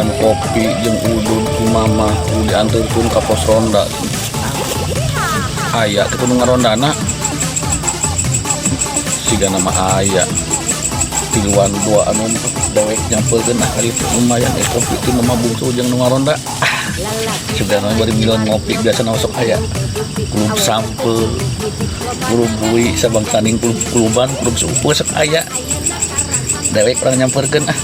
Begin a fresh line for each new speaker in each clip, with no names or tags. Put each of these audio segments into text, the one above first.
titipan kopi jeung udud ku mama ku diantarkeun ka pos ronda. Aya teh kudu ngarondana. Siga nama aya. Tiluan dua anu dewek nyampeurkeun ari lumayan kopi teh mama bungsu jeung nu ngaronda. Sebenarnya bari milon ngopi biasa sok aya. Klub sampel, klub bui, sabang tanding kluban, klub supu sok aya. Dewek orang nyamperkeun ah.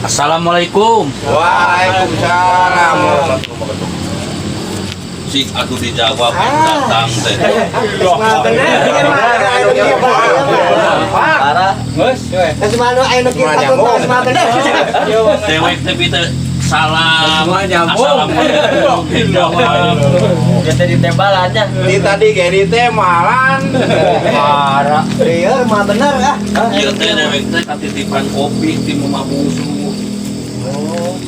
Assalamualaikum.
Waalaikumsalam.
Sik atuh dijawab datang teh.
Parah. Geus, we. Geus mah aya nu kieu patut mah bener.
Dewek teh biteu salam.
Assalamualaikum.
Ya tadi tembalannya.
Di tadi ge di temalan. Parah. Ieu mah bener ah.
Ieu teh dewek teh katitipan kopi ti Mama Bungsu.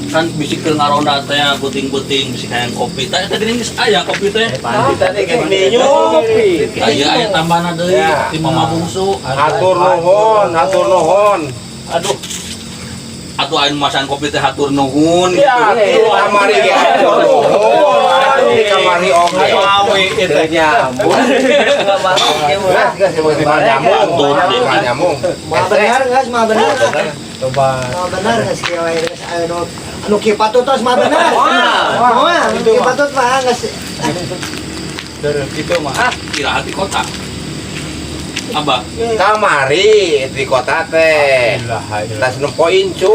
Kan bisik keur ngaronda teh buting-buting bisik hayang kopi teh geuning geus aya kopi teh.
Di tadi ge minum.
Aya tambahna deui ti Mama Bungsu.
Hatur nuhun.
Aduh. Atuh ayeuna masan kopi teh hatur nuhun.
Ya, itu kamari ge hatur nuhun. Di kamari oge.
Awi
Teu nyambung. Geus nyambung.
Mah benar geus, mah benar. Coba. Mah benar geus kieu we geus anu kieu patut tos mah benar. Wah, kieu patut mah geus.
Kitu mah.
kira hati kota. Abah.
Kamari di kota teh. Tas nempoin cu.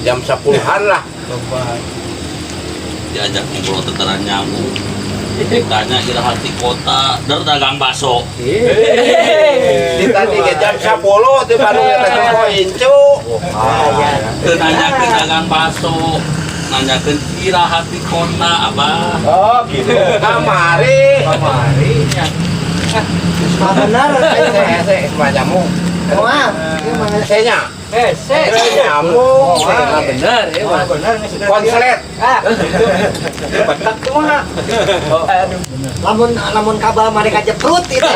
Jam 10-an lah.
Diajak ngobrol tentaran nyambung. Tanya kira hati kota, dagang bakso.
Di tadi ke jam 10 di Bandung tas nempoin cu.
Nanya ke dagang bakso, nanya ke kira hati kota, Abah.
Oh gitu. Kamari.
Mah benar.
Saya nyambung.
Wah, ieu mah
Saya nyambung.
Mah benar, ieu mah benar.
Konslet.
Betak tuh mah. Lamun kabel mari kajeprut itu.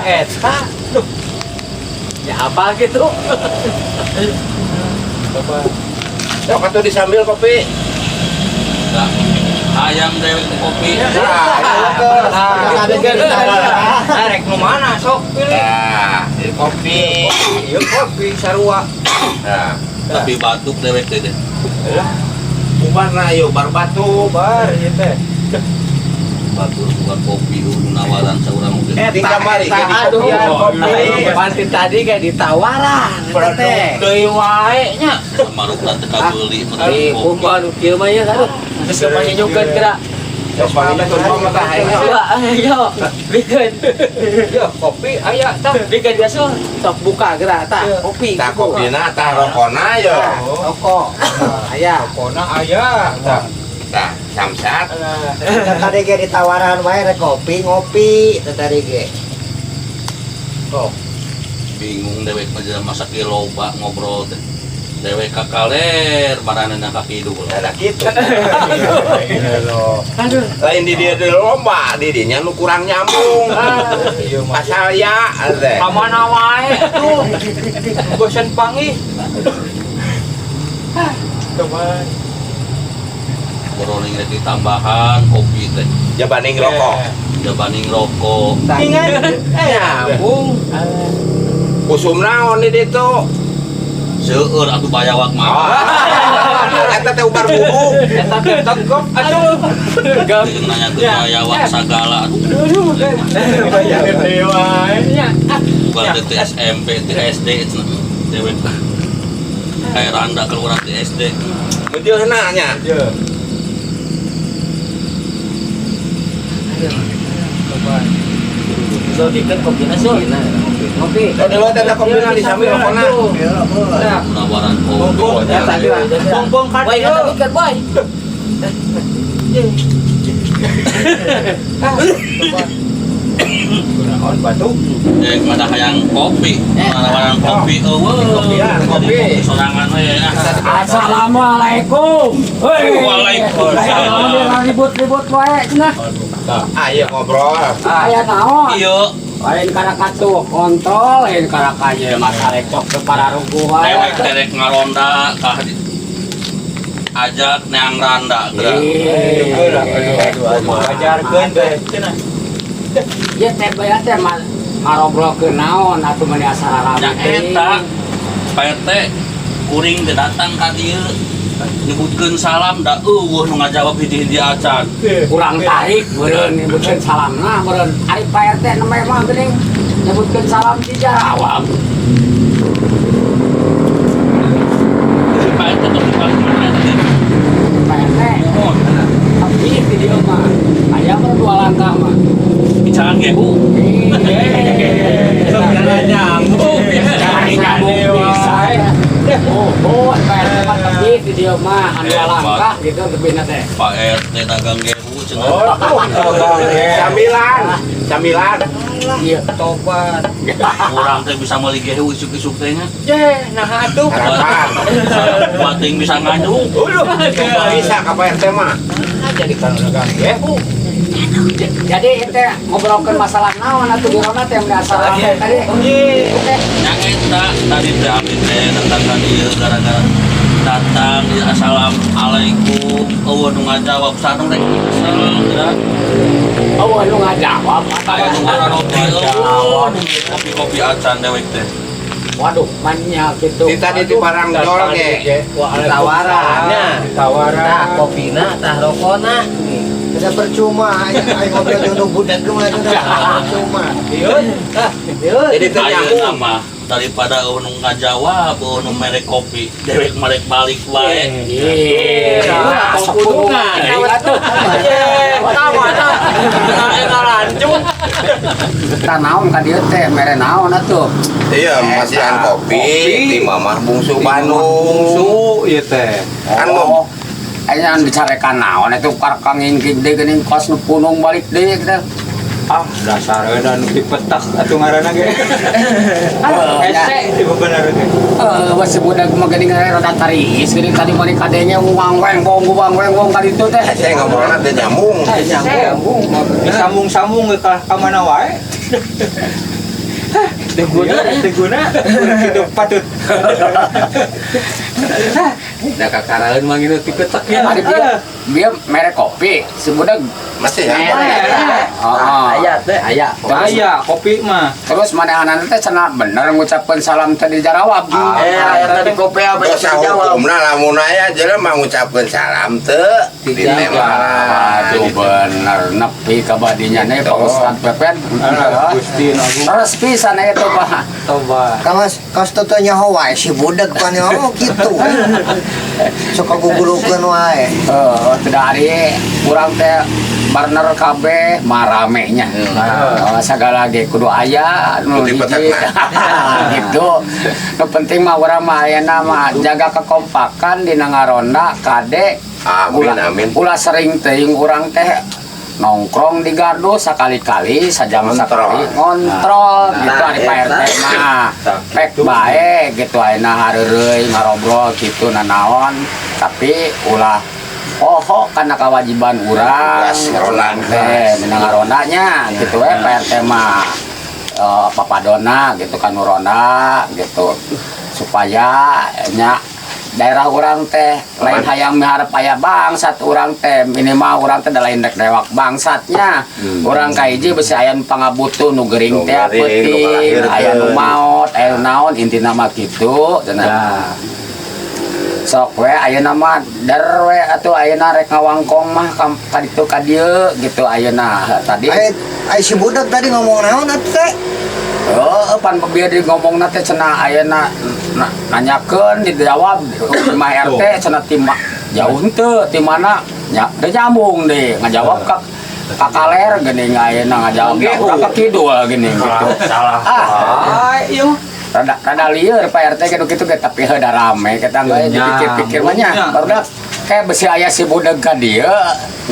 Eta.
Ya apa gitu?
Sok atuh disambil kopi.
Nah, ayam dewek kopi.
Rek nu mana sok pilih. Nah, kopi. Ieu kopi sarua. Nah,
Tapi batuk dewek teh deh.
bubarna ieu bar batu bar ieu teh.
Batur bukan kopi nawaran saurang mungkin.
Di kamari ge di kopi.
Panti tadi kayak ditawaran teh.
Deui wae nya.
Marukna teh kabeuli
Ari
kopi.
kumaha nu kieu mah ya kan. Geus kepanjunkeun kira.
Sok panggilna tuh mah tah
Ayo, bikin.
Yo kopi aya tah.
Bikin biasa sok buka geura tah kopi.
Tah kopina tah rokona yo.
Rokok. Aya.
Rokona aya tah. Tah samsat.
Tadi ge ditawaran wae rek kopi ngopi tadi ge.
Oh,
Bingung dewek mah masak ieu loba ngobrol teh. Dewek kakaler maranana ka kidul.
ada kitu. Aduh. Lain di dia dulu lomba, di dinya nu kurang nyambung. Asal ya teh.
Kamana wae tuh. Bosan panggih.
Boroning rek ditambahan kopi teh.
Jabaning rokok.
Jabaning rokok.
Ingat nyambung. Usum naon di ditu?
Seueur atuh bayawak mah.
Eta teh ubar bubuk.
Eta teh tegep atuh. Tegep.
Jeung nanya ke bayawak sagala. Bukan di SMP, di SD dewek. Kayak randa keluar di SD.
Meujeuna nya.
So diket kopi nasul. Kopi.
Tadi lu ada kopi na di samping rokona.
Penawaran kopi.
Bong kan. Boy, ada diket boy.
Naon batu?
Mana hayang kopi, penawaran kopi, kopi sorangan we.
Assalamualaikum.
Waalaikumsalam.
Ribut-ribut wae cenah.
Ayo ngobrol.
Aya naon?
Iya,
Lain karena katuh kontrol, lain karena kaya masalah cok ke para ruguhan.
Dewek terek ngaronda kah ajak neang randa geura.
Ajarkeun teh cenah.
Ya teh bayar teh ngarobrolkeun naon atuh meni asal
Nya
rame.
eta PRT kuring teh datang ka dieu nyebutkeun salam da eueuh nu ngajawab hiji-hiji acan.
Kurang tarik meureun nyebutkeun salamna meureun ari Pak RT namanya mah geuning nyebutkeun salam di Jarawab.
PRT tuh paling mana teh?
Pak RT tapi video mah aya mah dua langkah mah.
Bicara gehu.
Nyambung.
Oh, kayak tempat tapi video mah anu langkah gitu lebih teh.
Pak RT dagang gehu cenah.
Camilan.
Iya.
Tobat.
Urang teh bisa meuli gehu isuk-isuk teh nya.
Nah atuh.
Buat ting bisa nganyung.
Bisa ka Pak RT mah. Jadi kan dagang gehu.
Jadi ente ngobrolkeun masalah naon atuh di rona teh meni asal tadi.
Yang eta tadi teh abdi teh datang ka dieu gara-gara datang ya assalamualaikum eueuh nu ngajawab sareng rek salam geura
Oh, lu ngajawab
aya nu ngarobrol eueuh kopi-kopi acan dewek teh.
Waduh, banyak gitu.
Di tadi di barang dol ge.
Tawaran.
Tah kopina, tah rokona.
Tidak percuma, ayo ngobrol dengan budak kemana percuma.
Jadi teh
Ayeuna
nyambung.
mah daripada eueuh nu ngajawab eueuh nu merek kopi dewek merek balik wae.
Iya,
Keuntungan. Tawana. Eta lanjut.
Kita naon ka dieu teh mere naon atuh.
Iya, masihan kopi di Mamah Bungsu Bandung.
Bungsu ieu teh.
Kan
Oh, aya anu dicarekan naon atuh karkangin gede geuning kos nu punung balik deui kita.
Ah, dasarna nu dipetak atuh ngaranna ge.
Ese
Ese di bener ge.
basi budak mah geuning rada tariis geuning tadi mani kadenya ngwang-weng bong ka ditu teh.
saya ngobrolnya teh nyambung.
Disambung-sambung ke ka mana wae. Teguna hidup patut.
Da kakaraeun mah ngilu ti petek ya. Dia merek kopi, si budak
Masih ya?
aya teh aya.
Aya kopi mah.
Terus manehanana teh cenah bener ngucapkeun salam teh di Jarawab.
Tadi kopi apa yang
Dosa
dijawab?
hukumna lamun aya jelema ngucapkeun salam teu di tema.
Aduh bener nepi ka badinya nih Pak Ustad Pepet.
Gusti Agung.
Terus pisan eta Pak.
Toba.
Kamas kos tutunya Hawaii si budak kan gitu. Suka gugulukeun wae.
Dari urang teh partner KB maramenya. Sagala ge kudu aya nu
Kudu
hiji.
dipetekna.
Gitu. Nu penting mah urang mah ayeuna mah jaga kekompakan dina ngaronda kade.
Amin.
Ulah sering teuing urang teh nongkrong di gardu sakali-kali sajam sakali ngontrol gitu ari Pak RT mah pek bae gitu ayeuna hareureui ngarobrol kitu nanaon tapi ulah poho karena kewajiban urang ngaronda teh dina ngarondanya gitu we Pak RT mah papadona gitu kan ronda gitu supaya nya daerah urang teh lain hayang miharep aya bangsat urang teh minimal urang teh da lain rek dewak bangsatnya urang ka hiji beusi aya nu pangabutuh nu gering teh peuting aya nu maot aya nu naon intina mah kitu cenah sok we ayeuna mah der we atuh ayeuna rek ngawangkong mah ka ditu ka dieu gitu ayeuna tadi
Ai si budak tadi ngomong naon atuh teh?
pan biar di ngomongna teh cenah ayeuna nanyakeun dijawab mah RT cenah timah jauh teu ti mana nya da nyambung deh ngajawab ka kaler geuning ayeuna ngajawab urang ka kidul geuning gitu.
Salah. Ieu
Rada lieur Pak RT kitu kitu ge tapi heuda rame kita geus dipikir-pikir mah nya barudak kayak besi aya si budak ka dieu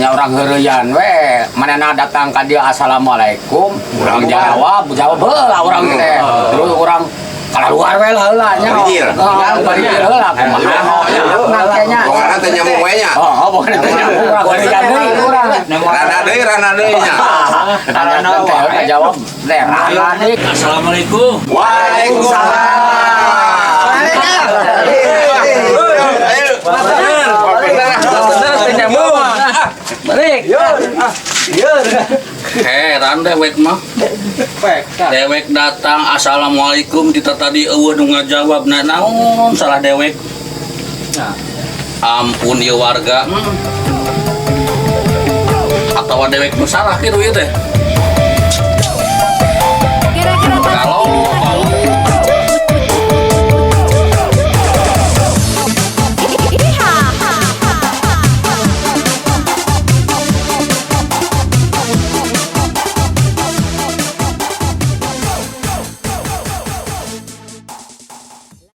nya urang heureuyan we manehna datang ka dieu assalamualaikum urang jawab heula urang teh terus urang keluar we lah heula nya.
Banjir.
Banjir heula kumaha. Nangkenya.
Pokoknya teh nyambung we nya.
Oh, pokoknya teh nyambung urang. Kudu deui urang.
Rana deui nya.
Karena teh jawab rana deui.
Assalamualaikum.
Waalaikumsalam.
Balik.
Heran dewek mah. Dewek datang assalamualaikum kita tadi eueuh nu ngajawab naon salah dewek. Ampun ieu warga. Atawa dewek nu salah kitu ieu teh. Kalau